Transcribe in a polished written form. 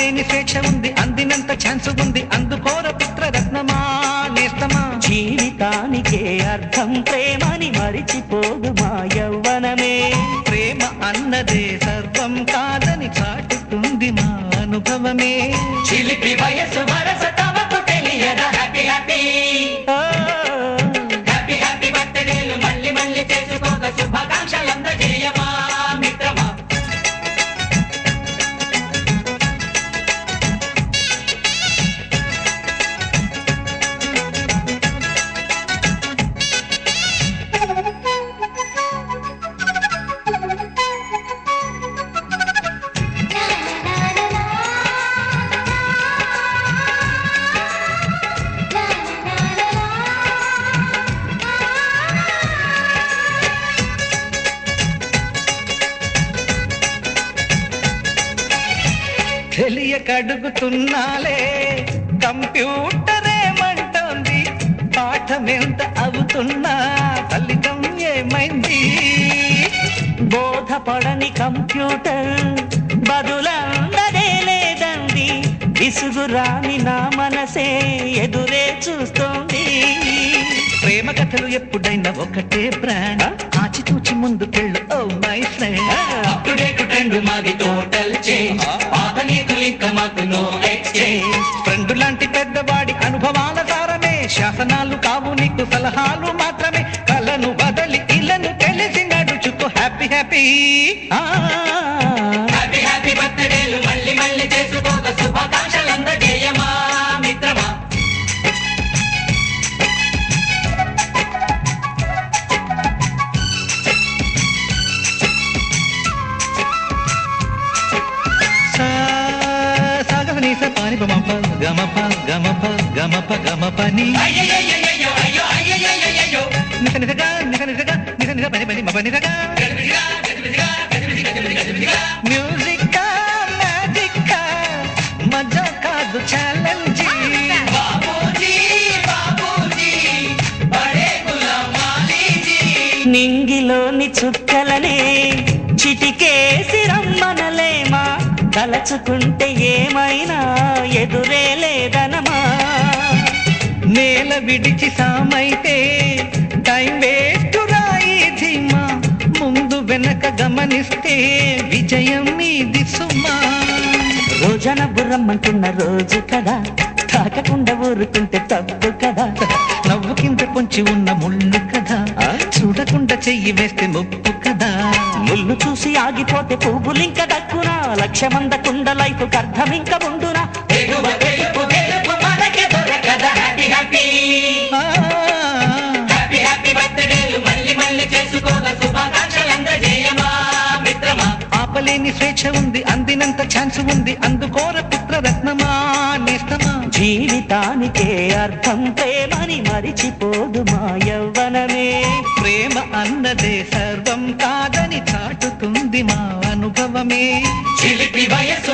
ఆపలేని స్వేచ్ఛ ఉంది, అందినంత ఛాన్స్ ఉంది, అందుకోర పుత్రరత్నమా నేస్తమా. జీవితానికే అర్థం ప్రేమని మరిచిపోదు మా యవ్వనమే. ప్రేమ అన్నదే సర్వం కాదని చాటుతుంది మా అనుభవమే. చిలిపి వయసు వరస తమకు తెలియదా హ్యాపీ హ్యాపీ హ్యాపీ హ్యాపీ బర్త్డేలు మళ్ళీ మళ్ళీ చేసుకోక శుభాకాంక్షలందజేయమా మిత్రమా. తెలియకడుగుతున్నాలే కంప్యూటర్ ఏమంటోంది, పాఠమెంత అవుతున్నా ఫలితం ఏమైంది. బోధపడని కంప్యూటర్ బదులందదే లేదండి, విసుగురాని నా మనసే ఎదురే చూస్తోంది. ప్రేమ కథలు ఎప్పుడైనా ఒకటే బ్రాండ్, ఆచితూచి ముందుకెళ్ళు oh my friend. Up to date trend మాది టోటల్ చేంజ్, పాత నీతులు ఇంకా మాకు నో ఎక్స్చేంజ్. ఫ్రెండ్ లాంటి పెద్దవాడి అనుభవాల సారమే, శాసనాలు కావు నీకు సలహాలు మాత్రమే. కలను బదలి ఇలను తెలిసి నడుచుకో హ్యాపీ హ్యాపీ. హ్యాపీ హ్యాపీ బర్త్డేలు మళ్ళీ మళ్ళీ చేసుకోక శుభాకాంక్షలందజేయమా మిత్రమా. సాగనీస పాని బమప గమప గమప గమప గమపని అయ్యయ్యయ్యయ్యో అయ్యో అయ్యయ్యయ్యయ్యో నిస నిసగా నిస నిసగా నిస నిస పని పని మప నిసగా. గజిబిజిగా గజిబిజిగా గజిబిజిగా గజిబిజిగా మ్యూజిక్ మ్యాజిక్ మజా కాదు ఛాలెంజ్. బాబూజీ బాబూజీ బడే గులాం వాలీజీ. నింగిలోని చుక్కలనే చిటికేసి రమ్మనలేమా, తలచుకుంటే ఏమైనా ఎదురే లేదనమా. నేల విడిచి సామైతే టైం వేస్ట్ రాయి ధీమా, ముందు వెనక గమనిస్తే విజయం మీది సుమా. రోజన బుర్రమ్మంటున్న రోజు కదా, తాకకుండా ఊరుకుంటే తప్పు కదా. నవ్వు కింద పొంచి ఉన్న ముళ్ళు కదా, చూడకుండా చెయ్యి వేస్తే ముప్పు కదా. ముళ్ళు చూసి ఆగిపోతే పువ్వులింక దక్కునా, లక్ష్యమందకుండా లైఫ్ అర్థం ఇంక ఉండునా. ఎగువ గెలుపు గెలుపు మనకే దొరకదా హ్యాపీ హ్యాపీ హ్యాపీ హ్యాపీ బర్త్డేలు మళ్ళీ మళ్ళీ చేసుకోక శుభాకాంక్షలందజేయమా మిత్రమా. ఆపలేని స్వేచ్ఛ ఉంది, అందినంత ఛాన్స్ ఉంది, అందుకోర పుత్రరత్నమా నేస్తమా. జీవితానికే అర్థం ప్రేమని మరిచిపోదు మా యవ్వనమే. ప్రేమ అన్నదే సర్వం కాదని చాటుతుంది మా అనుభవమే. చిలిపి వయసు